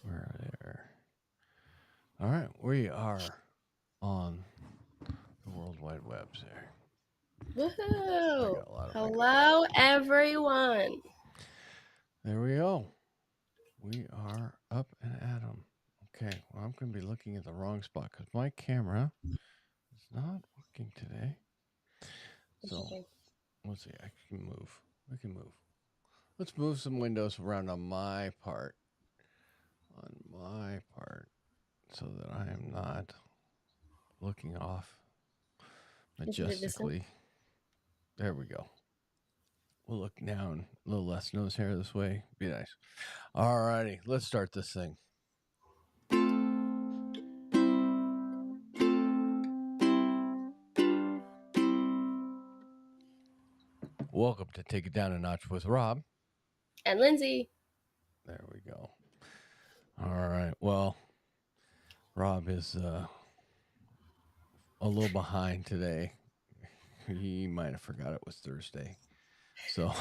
We're there. All right, we are on the World Wide Web there. I Woohoo! got a lot of my. Hello, everyone. There we go. We are up and at 'em. Okay, well, I'm going to be looking at the wrong spot because my camera is not working today. So Interesting. let's see. I can move. We can move. Let's move some windows around on my part. So that I am not looking off Into the distance. majestically. There we go. We'll look down a little less nose hair this way. Be nice. All righty, let's start this thing. Welcome to Take It Down a Notch with Rob. And Lindsay. There we go. All right. Well, Rob is a little behind today. He might have forgot it was Thursday. So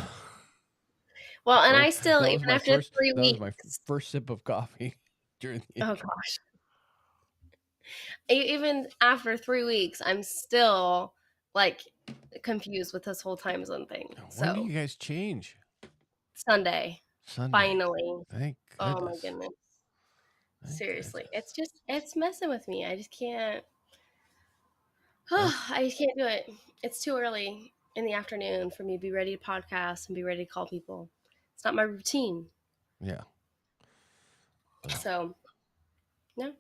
Well, and that, I still, that even was my after first. 3 That was my weeks. first sip of coffee during the Oh, intro. gosh. Even after 3 weeks, I'm still like confused with this whole time zone thing. When do So, you guys change? Sunday, Sunday. finally. Thank Oh, my goodness. goodness. Thank Seriously. goodness. It's messing with me. I just can't. That's I can't do it. It's too early in the afternoon for me to be ready to podcast and be ready to call people. It's not my routine. yeah. Ugh, So, no.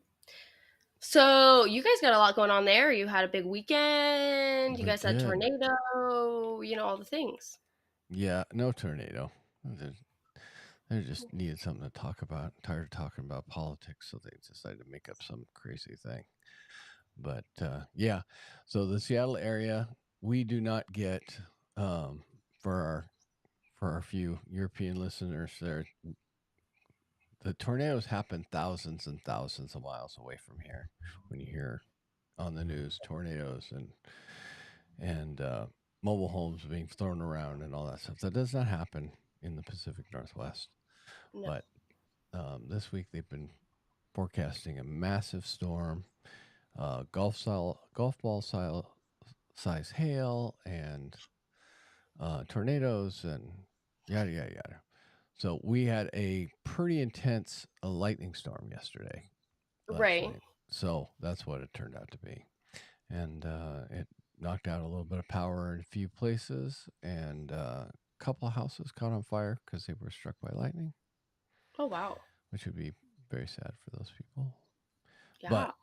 So, you guys got a lot going on there. You had a big weekend. You we guys had did. tornado, all the things. Yeah. No tornado. They just needed something to talk about. Tired of talking about politics, so they decided to make up some crazy thing. But yeah, so the Seattle area, we do not get um, for our few European listeners there. The tornadoes happen thousands and thousands of miles away from here. When you hear on the news tornadoes and mobile homes being thrown around and all that stuff, that does not happen in the Pacific Northwest. No. But this week they've been forecasting a massive storm, golf ball size hail, and tornadoes, and yada yada yada. So we had a pretty intense lightning storm yesterday, last Right. night. So that's what it turned out to be, and it knocked out a little bit of power in a few places, and a couple of houses caught on fire because they were struck by lightning, Oh, wow. which would be very sad for those people. But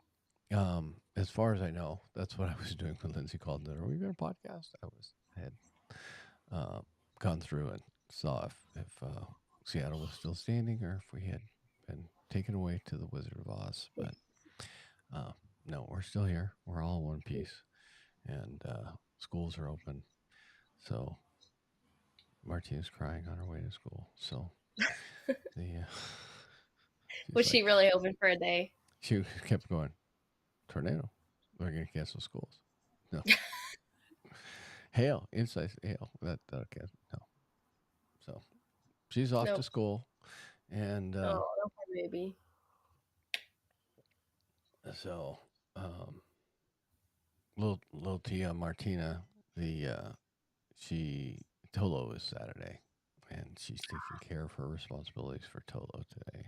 Yeah. as far as I know, that's what I was doing when Lindsay called. Are we going to podcast? I had uh, gone through and saw if Seattle was still standing or if we had been taken away to the Wizard of Oz. But uh, no, we're still here. We're all in one piece, and schools are open. So Martina's crying on her way to school. So the Was she's like she really hoping for a day? she kept going tornado. We're going to cancel schools. No hail inside hail. That okay. No. So she's off to Nope. school, and Oh, no, poor baby. so um, little Tia Martina, the she Tolo is Saturday, and she's taking care of her responsibilities for Tolo today.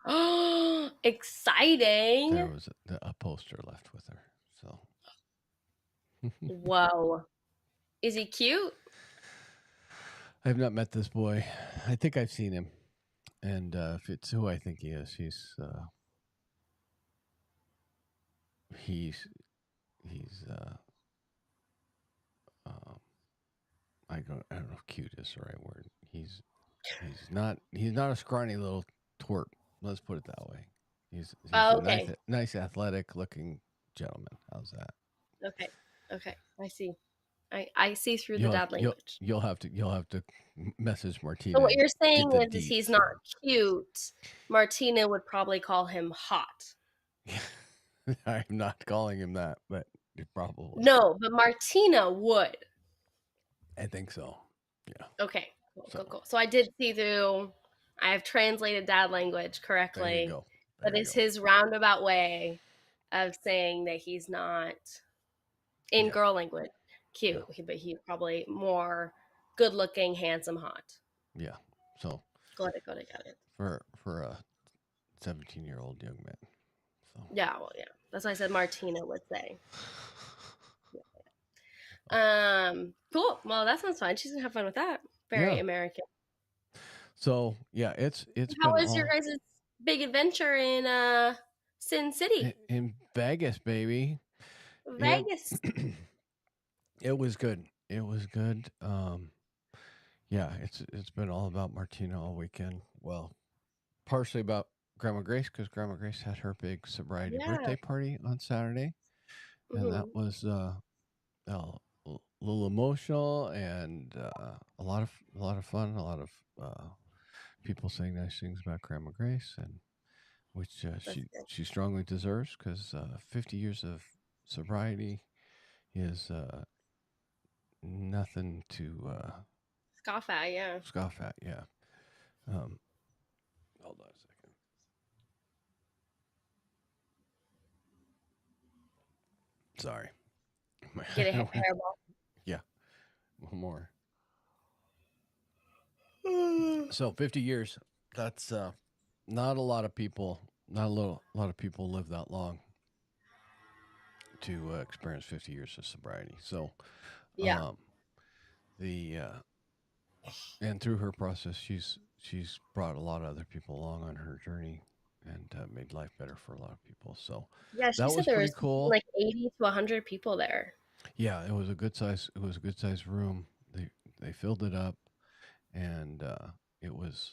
Oh, There exciting. was a poster left with her, so Whoa. Is he cute? I have not met this boy. I think I've seen him, and if it's who I think he is, he's he's um, I don't know if cute is the right word. He's not a scrawny little twerp. Let's put it that way. He's Oh, a okay. nice athletic looking gentleman. How's that? Okay. Okay. I see. I see through the dad language. You'll have to message So Martina what and you're get saying the is he's deets not for cute. Martina would probably call him hot. him. I'm not calling him that, but probably. No, but Martina would. I think so. Yeah. Okay. Cool, So cool, cool. So I did see through. I have translated dad language There you correctly. go. That There you is go. his roundabout way of saying that he's not in Yeah. girl language Yeah. cute, but he's probably more good looking, handsome, hot. Yeah. So Got it. for a 17-year-old young man. So Yeah, well, yeah. That's why I said Martina would say. Cool. Well, that sounds fun. She's gonna have fun with that. Very yeah. American. So yeah, it's How been was your all guys' big adventure in Sin City, in Vegas, baby. It Vegas? it was good. It was good. Yeah, it's been all about Martina all weekend. Well, partially about Grandma Grace because Grandma Grace had her big sobriety Yeah. birthday party on Saturday, and that Hmm. was a little emotional and a lot of fun. A lot of people saying nice things about Grandma Grace, and which That's good. she strongly deserves because 50 years of sobriety is nothing to Scoff at, yeah. scoff at. Yeah. Um, hold on a second. Sorry. Get a hairball. Yeah, one more. So 50 years. That's not a lot of people. Not a lot of people live that long to experience 50 years of sobriety. So Yeah. um, the and through her process, she's brought a lot of other people along on her journey and made life better for a lot of people. So Yeah, she that said was there pretty was cool. like 80 to 100 people there. Yeah, it was a good size. It was a good size room. They filled it up, and it was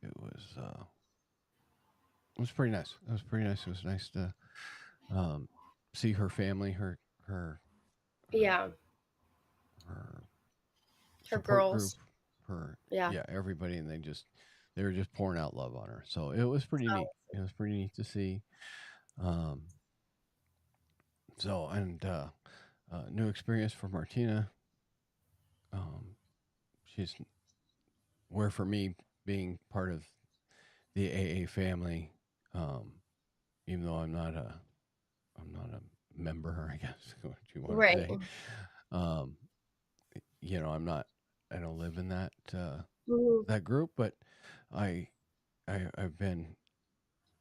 it was it was pretty nice. It was pretty nice. It was nice to um, see her family, her her Yeah. her Her support group, girls. her Yeah. yeah everybody, and they were just pouring out love on her. So it was pretty neat. Oh, It was pretty neat to see. Um, so and new experience for Martina. Um, she's where for me being part of the AA family. Um, even though I'm not a member, I guess what you want to right. say. Um, you know, I don't live in Mhm. that group, but I, I've been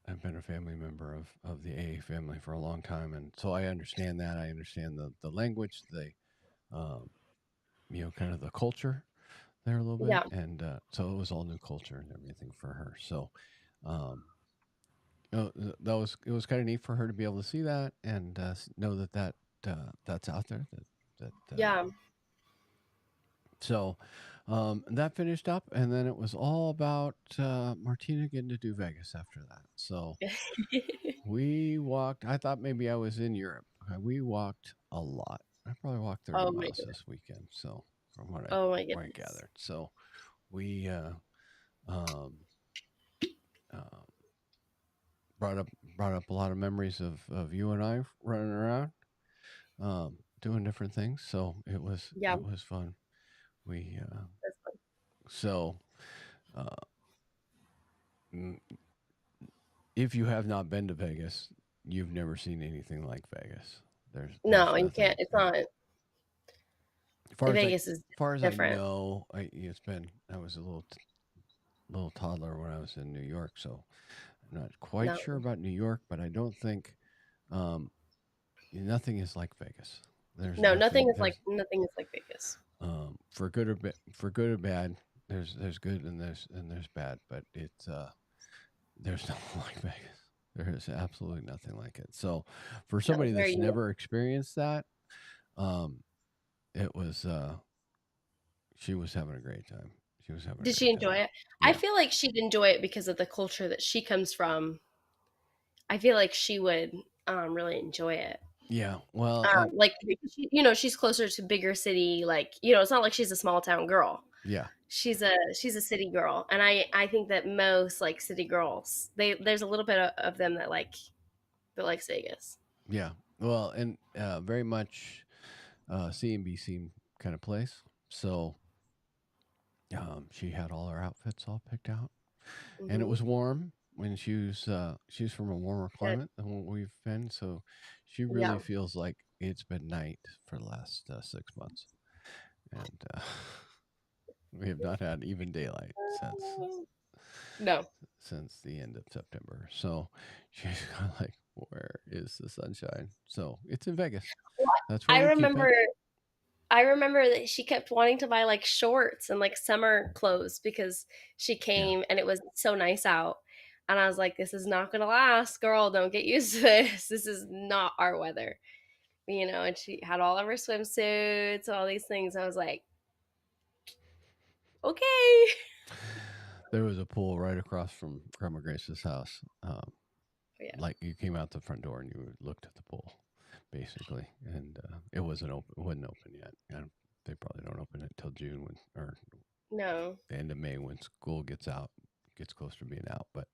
a family member of the AA family for a long time, and so I understand that. I understand the language, the um, you know, kind of the culture there a little bit, Yeah. and so it was all new culture and everything for her. So, um, that was it was kind of neat for her to be able to see that and know that's out there. Yeah. So that finished up, and then it was all about Martina getting to do Vegas after that. So we walked. I thought maybe I was in Europe. We walked a lot. I probably walked 30 Oh my miles goodness. this weekend. So from Oh my what I goodness. gathered, so we um, uh, brought up brought up a lot of memories of you and I running around, doing different things. So Yeah. it was fun. We That's fun. so uh, mm, if you have not been to Vegas, you've never seen anything like Vegas. There's No, you can't. nothing. It's not. Far as Vegas is far as I different. know, it's been I was a little toddler when I was in New York, so I'm not quite No. sure about New York, but I don't think um, nothing is like Vegas. There's No, nothing. There's nothing is like Vegas. for good or for good or bad. There's good and there's bad, but it's there's nothing like Vegas. There is absolutely nothing like it. So, for No, it's somebody very that's unique. never experienced that, um, it was she was having a great time. She was having a Did she great enjoy time. it? I Yeah, feel like she'd enjoy it because of the culture that she comes from. I feel like she would really enjoy it. yeah. Well, and Like she's closer to bigger city. Like it's not like she's a small town girl. yeah, She's a city girl, and I think that most like city girls there's a little bit of them that likes Vegas. yeah. Well, and very much CNBC kind of place. So she had all her outfits all picked out. and it Hmm. was warm when she's from a warmer Good. climate than what we've been, so she really Yeah. feels like it's been night for the last 6 months, and we have not had even daylight No. since the end of September. So she's kind of like, where is the sunshine? So it's in Vegas. Well, That's where I we keep it. remember I remember that she kept wanting to buy like shorts and like summer clothes because she Yeah. came and it was so nice out. And I was like, this is not going to last, girl. Don't get used to this. This is not our weather, And she had all of her swimsuits, all these things. I was like, okay. There was a pool right across from Grandma Grace's house. Yeah. Like you came out the front door and you looked at the pool, basically, and it wasn't open. It wasn't open yet. They probably don't open it till June or No. the end of May when school gets close to being out. But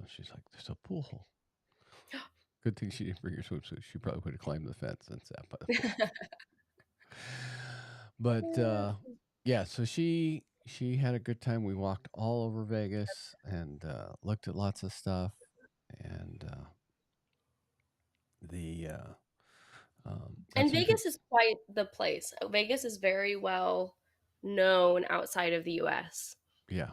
she's like, "There's a pool hole." Good thing she didn't bring her swimsuit. She probably would have climbed the fence and sat by the pool. But yeah, so she had a good time. We walked all over Vegas and looked at lots of stuff, and the And that's some good. Vegas is quite the place. Vegas is very well known outside of the US. Yeah,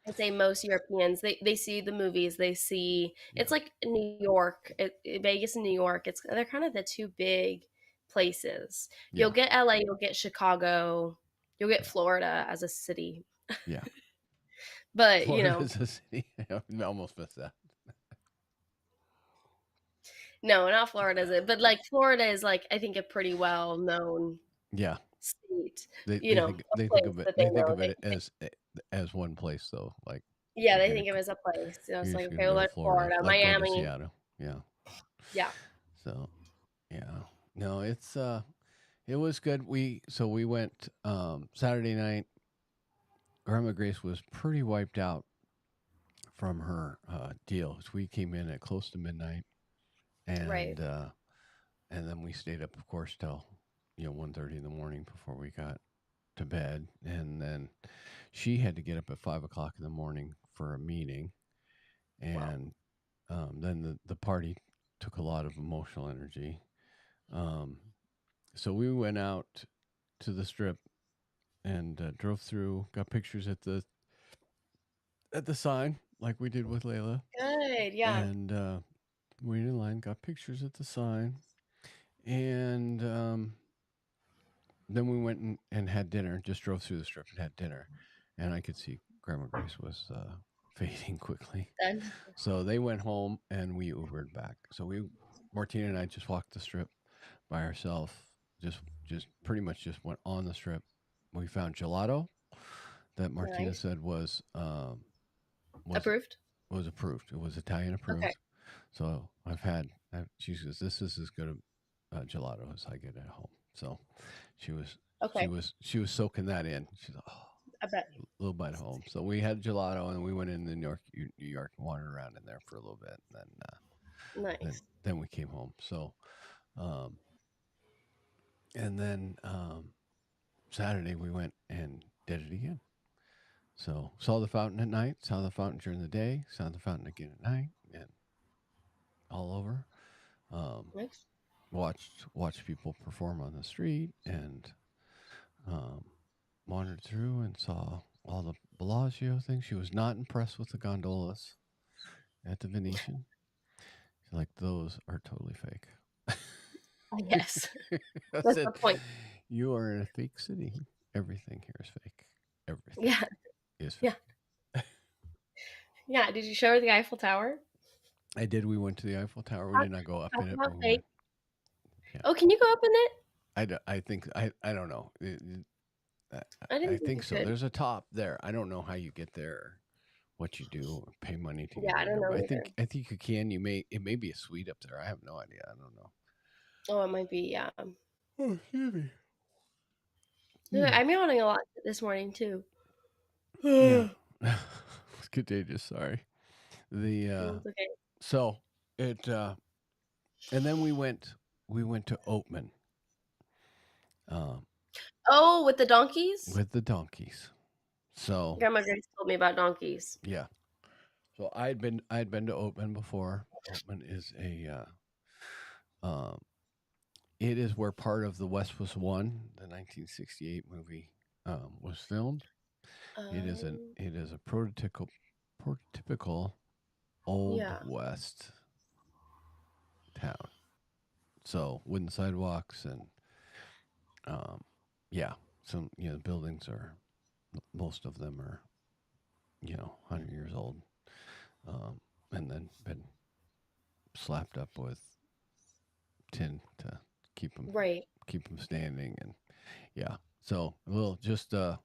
I'd say most Europeans they see the movies. They see yeah, it's like New York, Vegas and New York. They're kind of the two big places. You'll yeah, get LA, you'll get Chicago, you'll get yeah, Florida as a city. yeah. But Florida's a city. I almost missed that. no, not Florida is it. But like Florida is like I think a pretty well known Yeah, state. A they think place of it that they think know. of it as one place though. Like Yeah, you're they gonna think of it as a place. you're It's like just okay, gonna well, go to there's Florida, Florida, like go to Miami. Seattle. Yeah. Yeah, So yeah, no, it was good. We went Saturday night. Grandma Grace was pretty wiped out from her deal. So we came in at close to midnight, right. and then we stayed up, of course, till 1:30 in the morning before we got to bed, and then she had to get up at 5 o'clock in the morning for a meeting, Wow. and then the party took a lot of emotional energy. Um, so we went out to the strip and drove through, got pictures at the sign like we did with Layla, Good. Yeah. and waited in line, got pictures at the sign, and then we went and had dinner. Just drove through the strip and had dinner, and I could see Grandma Grace was fading quickly. Then So they went home and we Ubered back. So Martina and I just walked the strip by ourselves. Just pretty much just went on the strip. We found gelato that Martina nice. said was Approved. was approved. It was Italian Okay. approved. So she says this is as good a gelato as I get at home. So she was Okay. she was soaking that in. She's like, oh, I bet. a little bite home. So we had gelato and we went into New York and wandered around in there for a little bit. And Nice. then we came home. So um, and then Saturday we went and did it again. So saw the fountain at night, saw the fountain during the day, saw the fountain again at night, and all over. Um, Nice. watched people perform on the street, and um, wandered through and saw all the Bellagio things. She was not impressed with the gondolas at the Venetian. She's like, those are totally fake. Yes. I That's the said, point. you are in a fake city. Everything here is fake. Everything Yeah. is Yeah. fake. Yeah. Did you show her the Eiffel Tower? I did. We went to the Eiffel Tower. We Talk, did not go up talk in it, but about we fake. went. Yeah. Oh, can you go up in it? I think I don't know. I I didn't think think you so. could. There's a top there. I don't know how you get there, what you do, or pay money to Yeah, get I in don't there. But know either. I think you can. It may be a suite up there. I have no idea. I don't know. Oh, it might be. Yeah. Oh, excuse me. Yeah, Hmm. I'm yawning a lot this morning too. Yeah. No, It's contagious. Sorry. The it's okay. so it and then we went to Oatman um Oh, with the donkeys? with the donkeys. So Grandma Grace told me about donkeys. yeah. So I'd been to Oatman before. Oatman is um, it is where part of the West Was Won, the 1968 movie, was filmed. Um, it is a prototypical old yeah. West town. So wooden sidewalks and um, yeah, some buildings are, most of them are 100 years old, and then been slapped up with tin to keep them Right. standing. And yeah, so a little, just a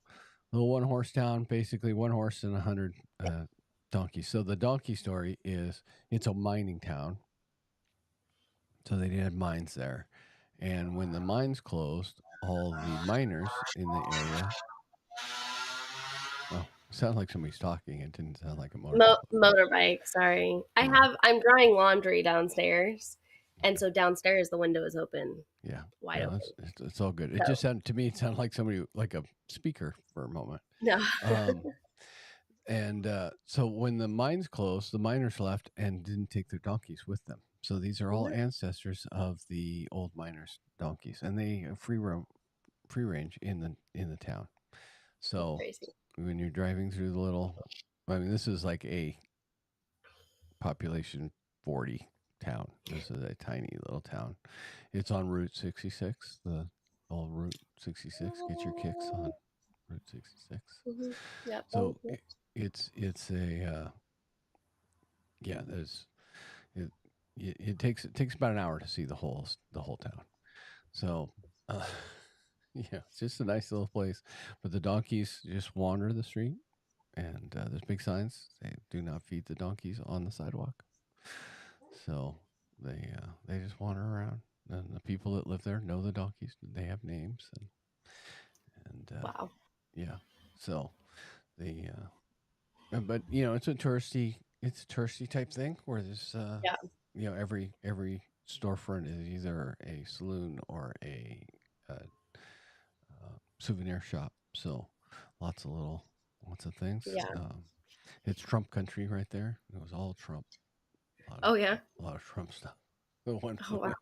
little one horse town, basically one horse and 100 donkeys. So the donkey story is, it's a mining town, so they had mines there, and when the mines closed, all the miners in the area. Oh, it sounded like somebody's talking. It didn't sound like a motorcycle. Motorbike. Sorry. Yeah. I'm drying laundry downstairs, and Okay. so downstairs the window is open, Yeah. wide No, open. it's all good. It So just sounded to me. It sounded like somebody, like a speaker for a moment. no. Um, and so when the mines closed, the miners left and didn't take their donkeys with them. So these are all What? ancestors of the old miners' donkeys, and they free range in the town. That's So crazy. when you're driving through the little, I mean, this is like a population 40 town. This is a tiny little town. It's on Route 66, the old Route 66. Get your kicks on Route 66. Mm-hmm. Yep. So it's a yeah. There's it, it takes about an hour to see the whole town. So uh, yeah, it's just a nice little place. But the donkeys just wander the street, and there's big signs. They do not feed the donkeys on the sidewalk. So they just wander around, and the people that live there know the donkeys. They have names, and Wow. yeah. So they but it's a touristy type thing where there's Yeah. every storefront is either a saloon or uh souvenir shop. So lots of things. Yeah. It's Trump country right there. It was all Trump. Oh yeah. A lot of Trump stuff. The one, Oh wow.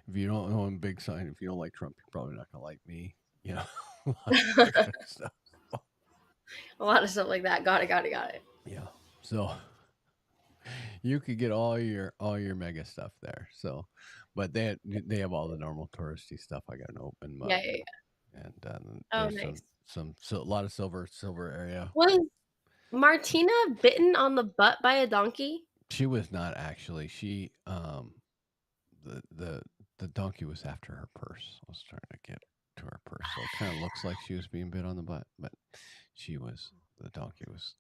if you don't know, I'm a big sign. If you don't like Trump, you're probably not gonna like me. You know, a lot of that kind of stuff. A lot of stuff like that. Got it. Got it. Got it. Yeah. So you could get all your mega stuff there. So, but they have all the normal touristy stuff. I got an open Yeah. mud, Yeah. Yeah. and Oh there's nice. so a lot of silver area. Was Martina bitten on the butt by a donkey? She was not actually. She the the donkey was after her purse. Was trying to get to her purse, so it kind of looks like she was being bit on the butt, but she was the donkey was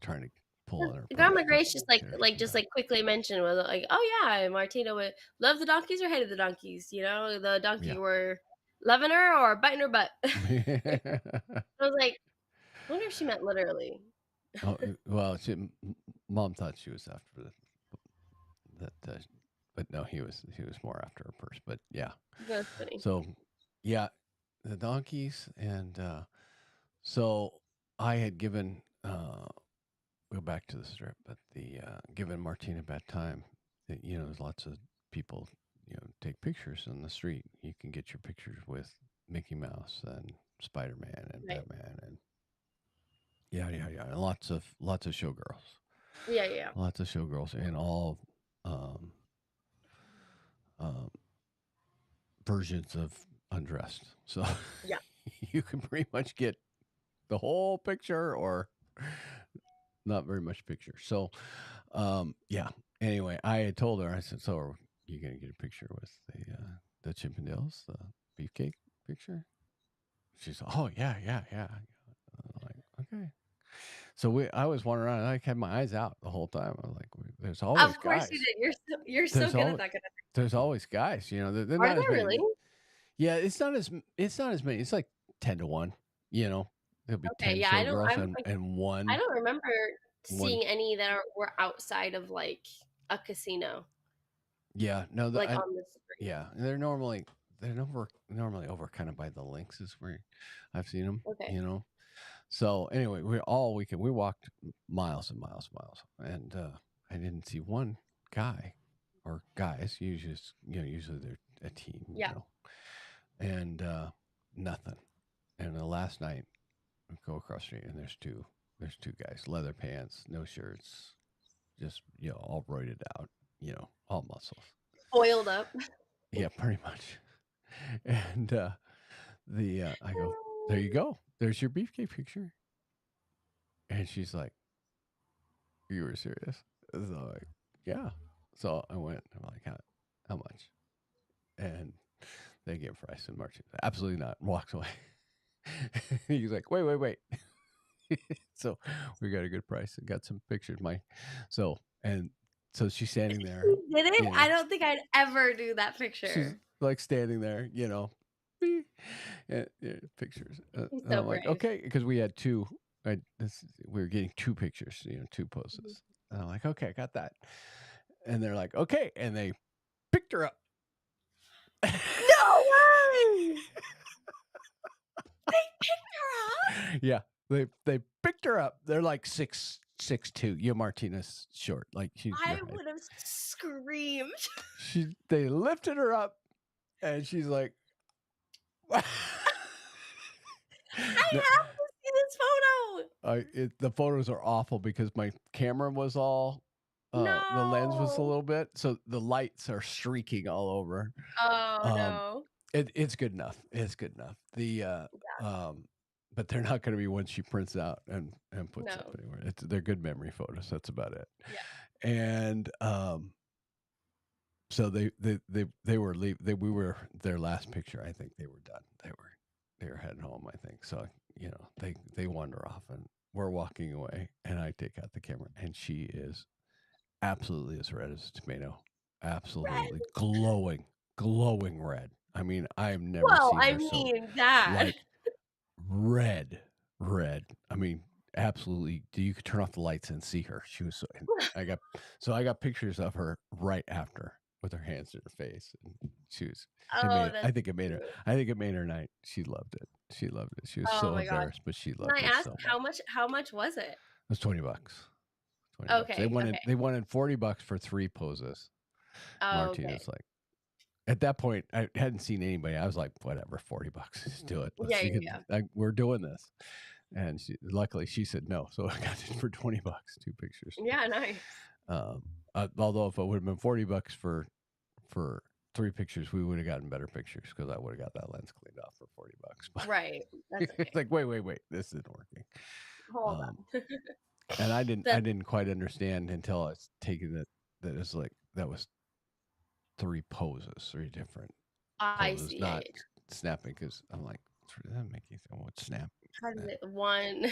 trying to pull on her Grandma purse to Grace just get her. just like quickly mentioned was like, oh yeah, Martina would love the donkeys or hated the donkeys. You know, the donkey Yeah. were loving her or biting her butt. I Yeah. was like, I wonder if she meant literally. Oh, well, mom thought she was after that, but no, he was more after her purse. But yeah, That's funny. so yeah, the donkeys, and so I had given go back to the strip, but the given Martina bad time. There's lots of people take pictures on the street. You can get your pictures with Mickey Mouse and Spider Man and Right. Batman and and lots of showgirls. Yeah, yeah, yeah. Lots of showgirls and all um, um, versions of undressed. So Yeah. you can pretty much get the whole picture or not very much picture. So, yeah. Anyway, I had told her, I said, "So are you going to get a picture with the Chippendales, the beefcake picture?" She's, "Oh yeah, yeah, yeah." I'm like, okay. So I was wandering around. And I had my eyes out the whole time. I was like, "There's always Of course you guys. did. You're so There's good at always that kind of there's always guys. They're thing. Are not as there many. really? Yeah, it's not as many. It's like 10 to 1. There'll be Okay, 10 yeah, I don't showgirls I'm and I don't remember one. seeing any that were outside of like a casino, Yeah, no, like on the street. yeah, they're normally over kind of by the links is where I've seen them. Okay. So anyway, we all weekend we walked miles and miles and miles, and I didn't see one guy or guys. Usually they're a team, Yeah. and nothing. And the last night, I go across the street, and there's two guys, leather pants, no shirts, just all roided out, all muscles. Oiled up. Yeah, pretty much. And the I go, there you go. There's your beefcake picture. And she's like, you were serious? So I'm like, yeah. So I went. I'm like, how much? And they gave price and March. Absolutely not. And walks away. He's like, wait. So we got a good price and got some pictures. So and so she's standing there. You did it? You I know, don't think I'd ever do that she's picture. like standing there. Pictures. He's And so I'm like, brave. okay, because we had two. We were getting two pictures, two Mhm. poses. And I'm like, okay, I got that. And they're like, okay, and they picked her up. No way! They picked her up? Yeah, they picked her up. They're like 6'2". Martina's short, like she's your I height. would have screamed. They lifted her up, and she's like, I no, have to see this photo. the photos are awful because my camera was all, the lens was a No. little bit, so the lights are streaking all over. Oh, Um, no. it's good enough. It's good enough. Um, but they're not going to be ones she prints out and puts up No. anywhere. They're good memory photos. That's about it. Yeah. And so they were we were their last picture. I think they were done. They were heading home. I think so. They wander off and we're walking away, and I take out the camera, and she is absolutely as red as a tomato, absolutely Red. glowing red. I mean, I've never Well, seen I her so, mean that. like, red. I mean, absolutely. You could turn off the lights and see her. She was so. And I got pictures of her right after with her hands in her face, and she was. It Oh, made. I that's think it made her. cute. I think it made her night. She loved it. She loved it. She was Oh so my god. embarrassed, but she Can I loved it ask so much. how much was it? It was $20. $20. They Okay, wanted okay. they wanted $40 for 3 poses. Oh, okay. Martinez like at that point I hadn't seen anybody. I was like, whatever, $40, just do it. Let's Yeah, see yeah, it. yeah. We're doing this. And luckily she said no, so I got it for $20, two pictures. Yeah, nice. Um, although if it would have been $40 for three pictures, we would have gotten better pictures because I would have got that lens cleaned off for $40. But Right. That's it's okay. like, wait, this isn't working. Hold Um, on. and I That's didn't quite understand until I was taking it that it's like that was three different I poses, see. Yeah, not yeah, yeah. snapping. Because I'm like, does that make you think what snap? How Uh, did it one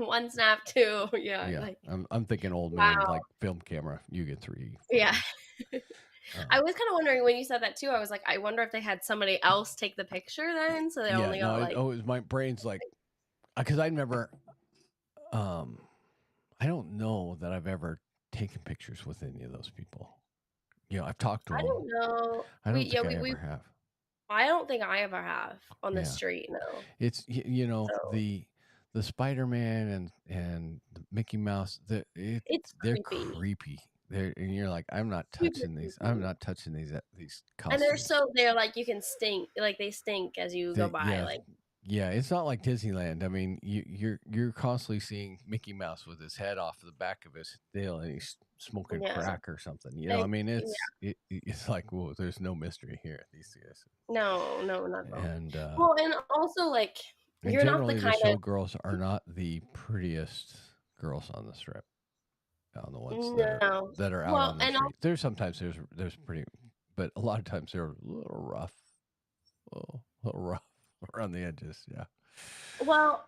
one snap, two. Yeah, Yeah, like I'm thinking old man wow. like film camera. You get three Yeah. photos. I Um, was kinda wondering when you said that too, I was like, I wonder if they had somebody else take the picture then, so they yeah, only no, got like my brain's like because I never, um, I don't know that I've ever taken pictures with any of those people. I've talked to I them. don't know. I We don't yeah, think I ever have. I don't think I ever have on the Yeah. street, no. It's So, the Spider-Man and the Mickey Mouse, it's they're creepy. creepy. And you're like, I'm not Super touching these. I'm creepy. not touching these And they're costumes. so they're like you can stink like, they stink as you go by, Yeah, like yeah. It's not like Disneyland. I mean, you're constantly seeing Mickey Mouse with his head off the back of his tail, and he's smoking yeah. crack or something. I It mean, yeah. it's like, whoa, there's no mystery here. These guys, No, no, not at all. and Well, and also, like, And you're not the generally, the kind of showgirls are not the prettiest girls on the strip. On the ones no. that are out Well, on the and street. There's sometimes there's pretty, but a lot of times they're a little rough, little rough around the edges. Yeah, well,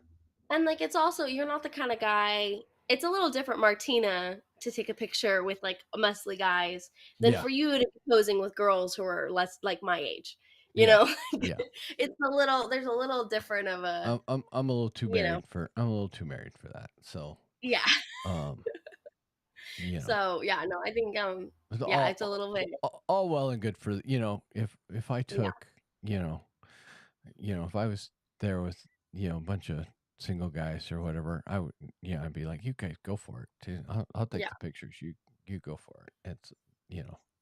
and, like, it's also you're not the kinda guy it's a little different, Martina, to take a picture with, like, muscly guys than yeah, for you to be posing with girls who are less like, my age, you yeah, know? yeah. It's a little there's a little different of a I'm a little too you know? married for I'm a little too married for that. So, Yeah. um, you know, So, yeah, no, I think, it's yeah, it's a little bit all well and good for if I yeah. took if I was there with a bunch of single guys or whatever, I would, yeah, I'd be like, you guys go for it. I'll take Yeah. the pictures. You go for it. It's,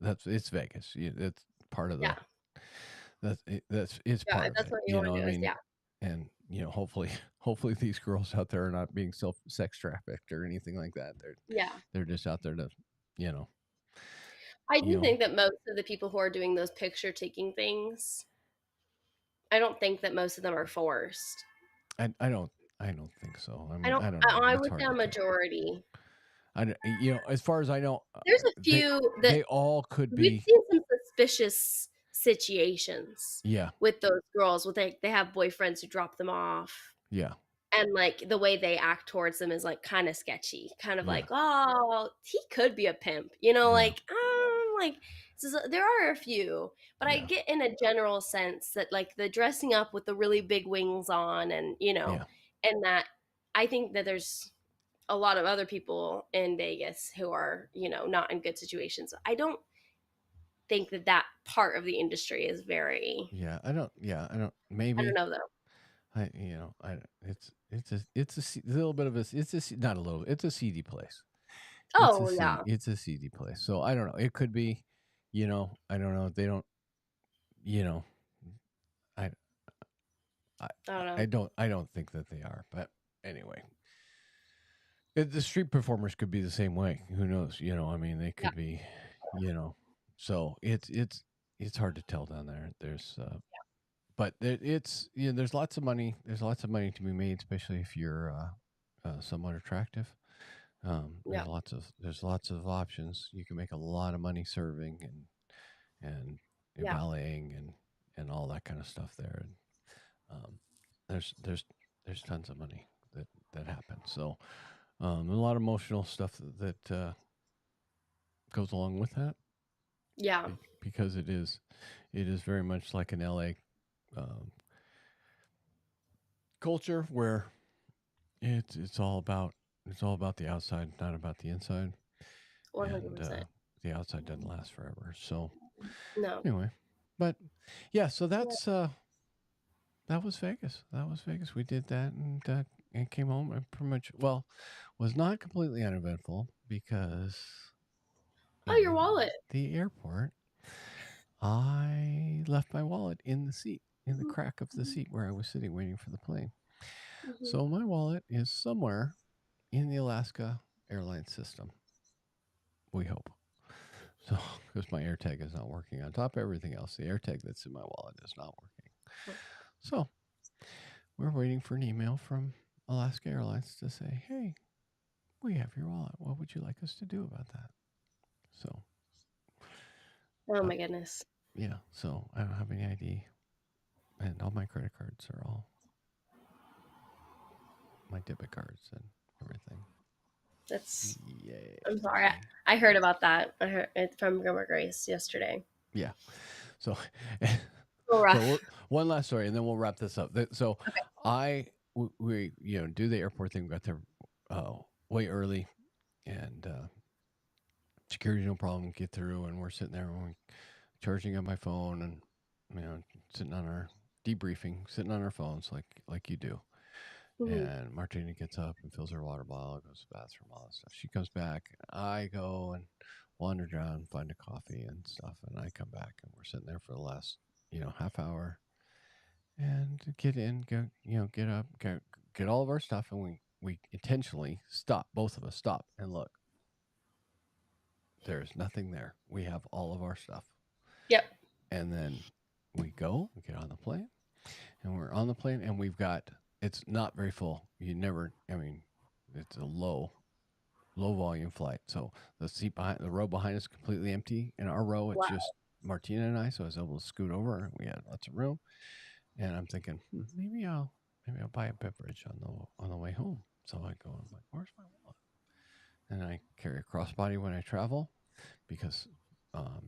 that's it's Vegas. It's part of Yeah. that's it's Yeah. part If of that's it. what you want to I do is mean, yeah. and hopefully hopefully these girls out there are not being self sex trafficked or anything like that. Yeah. They're just out there to, you know, I you do know, think that most of the people who are doing those picture taking things, I don't think that most of them are forced. I don't think so. I I mean, don't I don't know. I It's would say hard a to tell. majority. As far as I know, There's a few that they all could we've be. seen some suspicious situations Yeah, with those girls where they have boyfriends who drop them off. yeah, And like the way they act towards them is like kind of sketchy. Kind of yeah, like, oh, he could be a pimp. yeah, Like there are a few, but I yeah, get in a general sense that like the dressing up with the really big wings on and yeah, and that I think that there's a lot of other people in Vegas who are, not in good situations. I don't think that that part of the industry is very. yeah. I don't. Yeah, I don't. I don't Maybe know though. I. It's a little bit of a. Not a little. It's a seedy place. Oh yeah, It's a seedy place. So I don't know. It could be. I don't know. They don't. You know. I. I. I don't I know. don't. I don't think that they are. But anyway, the street performers could be the same way. Who knows? I mean, they Yeah, could be. You know. So it's hard to tell down there. But it's there's lots of money. There's lots of money to be made, especially if you're somewhat attractive. yeah, There's lots of options. You can make a lot of money serving and yeah, valeting and all that kind of stuff there. And um, there's there's there's tons of money that happens. So a lot of emotional stuff that goes along with that yeah. because it is very much like an LA um, culture where it's all about the outside, not about the inside, 100%. and the outside doesn't last forever. So No. anyway, but yeah, so Yeah. that was Vegas. That was Vegas. We did that and came home and pretty much was not completely uneventful because Oh, your in wallet. the airport I left my wallet in the seat, in the Mhm, crack of the mhm, seat where I was sitting waiting for the plane. mhm. So my wallet is somewhere in the Alaska airline system. We hope. So, because my AirTag is not working on top of everything else, the AirTag that's in my wallet is not working. So, we're waiting for an email from Alaska Airlines to say, hey, we have your wallet. What would you like us to do about that? So, Oh uh, my goodness. yeah, so I don't have any ID, and all my credit cards are all my debit cards and everything. That's I'm sorry. Yay. I heard about that. I heard it from Grandma Grace yesterday. Yeah. So, So so rough. one last story, and then we'll wrap this up. So, we do the airport thing. We got there way early, and security no problem. Get through, and we're sitting there and we're charging up my phone, and sitting on our debriefing, sitting on our phones like you do. Mhm. And Martina gets up and fills her water bottle, goes to the bathroom, all that stuff. She comes back. I go and wander around, find a coffee and stuff, and I come back, and we're sitting there for the last half hour, and get in, go, get up, get all of our stuff, and we intentionally stop. Both of us stop and look. There's nothing there. We have all of our stuff, Yep. and then we go, we get on the plane, and we're on the plane, and we've got. It's not very full. You never. I mean, it's a low volume flight. So the row behind us is completely empty. In our row, it's Wow. just Martina and I. So I was able to scoot over. We had lots of room, and I'm thinking maybe I'll buy a beverage on the way home. So I go. I'm like, where's my wallet? And I carry a crossbody when I travel because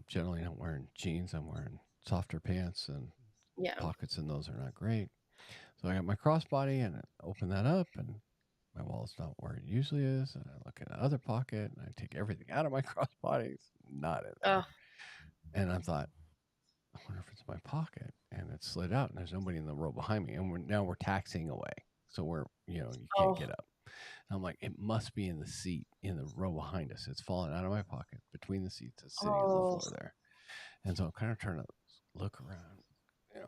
generally I'm wearing jeans. I'm wearing softer pants, and Yeah. pockets in those are not great. So I got my crossbody and I open that up, and my wallet's not where it usually is. And I look in the other pocket and I take everything out of my crossbody. It's not in Oh, there. And I thought, I wonder if it's in my pocket. And it slid out, and there's nobody in the row behind me. And now we're taxiing away. so where you can't Oh, get up. And I'm like, it must be in the seat in the row behind us. It's falling out of my pocket between the seats. It's sitting on the oh, floor there. And so I'm kind of trying to look around,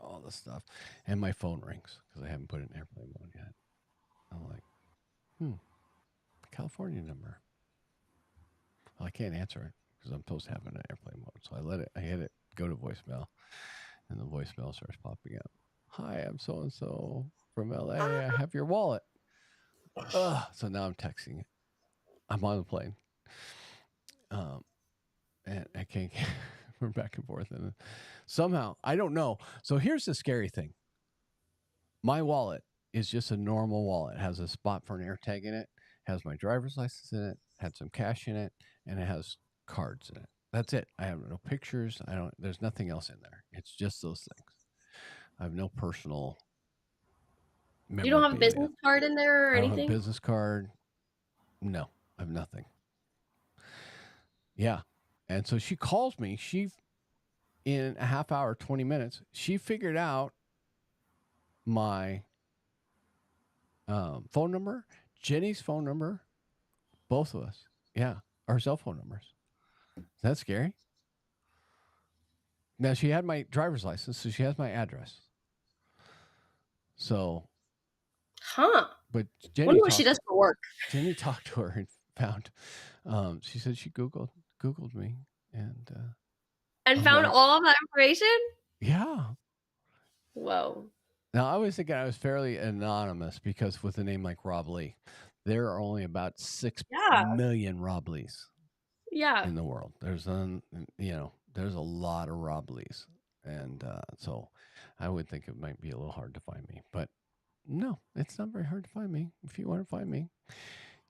all this stuff. And my phone rings because I haven't put it in airplane mode yet. I'm like, hmm, California number. Well, I can't answer it because I'm supposed to have it in airplane mode. So I hit it, go to voicemail, and the voicemail starts popping up. Hi, I'm so and so from LA. I have your wallet. Ugh. So now I'm texting it. I'm on the plane. Um, and I can't get, we're back and forth. And somehow, I don't know. So here's the scary thing my wallet is just a normal wallet. It has a spot for an AirTag in it, has my driver's license in it, had some cash in it, and it has cards in it. That's it. I have no pictures. There's nothing else in there. It's just those things. I have no personal you don't have a memorabilia. business card in there or I don't have a anything? business card. No, I have nothing. Yeah. And so she calls me. In a half hour, 20 minutes, she figured out my phone number, Jenny's phone number, both of us. Yeah. Our cell phone numbers. Is that scary? Now, she had my driver's license, so she has my address. So, Huh. but Wonder what she does for work. Jenny talked to her and found, she said she Googled me. And And I'm found like, all of that information? yeah. Whoa. Now, I was thinking I was fairly anonymous because with a name like Rob Lee, there are only about 6 Yeah. million Rob Lees Yeah. in the world. There's a lot of Rob Lees. And so I would think it might be a little hard to find me. But no, it's not very hard to find me. If you want to find me,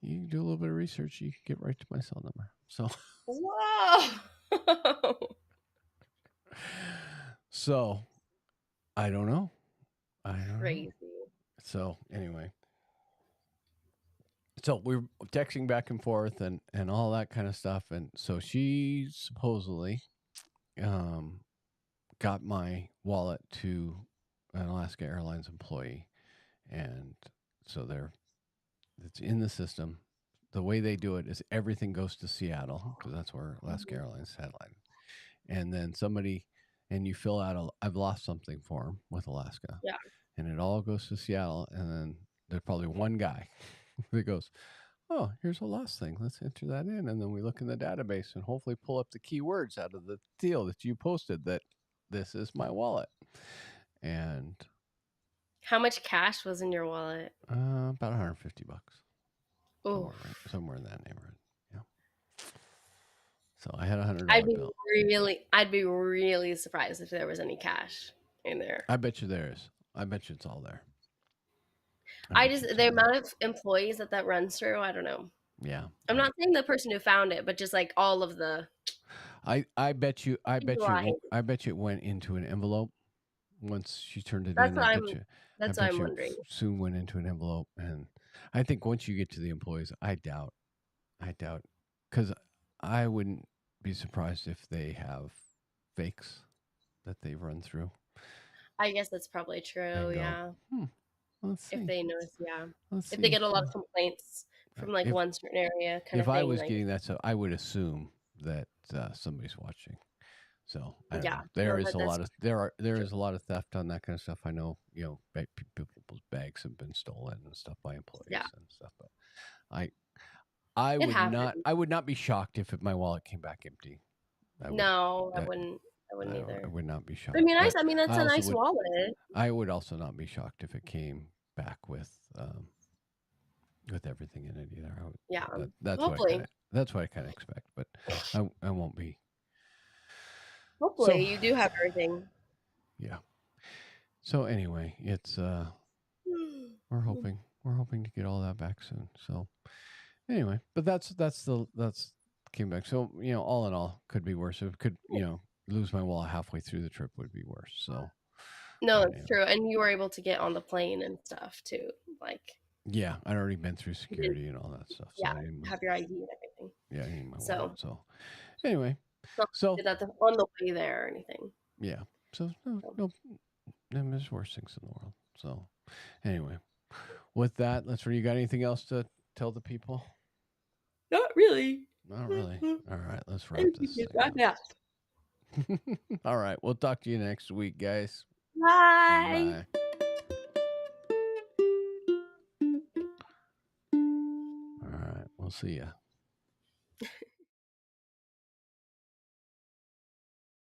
you can do a little bit of research. You can get right to my cell number. So, Whoa. so I don't know. I don't know. Crazy. So anyway, so we are texting back and forth and all that kind of stuff. And so she supposedly um, got my wallet to an Alaska Airlines employee, and so it's in the system. The way they do it is everything goes to Seattle because that's where Alaska Mhm. Airlines headline. And then you fill out I've lost something form with Alaska, Yeah. and it all goes to Seattle. And then there's probably one guy that goes, oh, here's a lost thing. Let's enter that in. And then we look in the database and hopefully pull up the keywords out of the deal that you posted that this is my wallet. And How much cash was in your wallet? about $150, Oh, somewhere in that neighborhood. Yeah. So I had a hundred I'd dollar be bill. I'd be really surprised if there was any cash in there. I bet you there is. I bet you it's all there. I I bet just you it's the all there. amount of employees that runs through, I don't know. Yeah. I'm not saying the person who found it, but just like all of the I bet you seems a lot. I bet you it went into an envelope once she turned it That's in. what I'm. I That's what bet I'm you wondering. soon went into an envelope. And I think once you get to the employees, I doubt, because I wouldn't be surprised if they have fakes that they run through I guess that's probably and true. go, Yeah, let's if see, they notice, yeah, let's if they see. get a lot of complaints from like If one certain area, kind if of I thing, was like getting that stuff, I would assume that somebody's watching. So I don't yeah, know. no, but that's There true. is a lot of theft on that kind of stuff. I know people's bags have been stolen and stuff by Yeah, employees and stuff. But I it happened. I would not be shocked if my wallet came back empty. I would No, I that wouldn't. I wouldn't I either. would not be But I shocked. mean, But I mean, that's I a also nice would wallet. I would also not be shocked if it came back with everything in it either. Yeah, That's hopefully, what I kind of expect. But I won't be. So hopefully you do have everything. yeah. So anyway, it's we're hoping to get all that back soon. So anyway, but that's came back. So all in all, could be worse. It could lose my wallet halfway through the trip would be worse. So No, but it's true, and you were able to get on the plane and stuff too. Like, yeah, I'd already been through you didn't, security and all that stuff, so yeah, I didn't. have your ID and everything. Yeah, I need my wallet. So So anyway, it's not like so you did that on the way there or anything. yeah, so no, So, no, there's worse things in the world. So anyway, with that, you got anything else to tell the people? Not really. Not really. All right, let's I wrap think we this can thing wrap it up. up. All right, we'll talk to you next week, guys. Bye. Bye. All right, we'll see ya.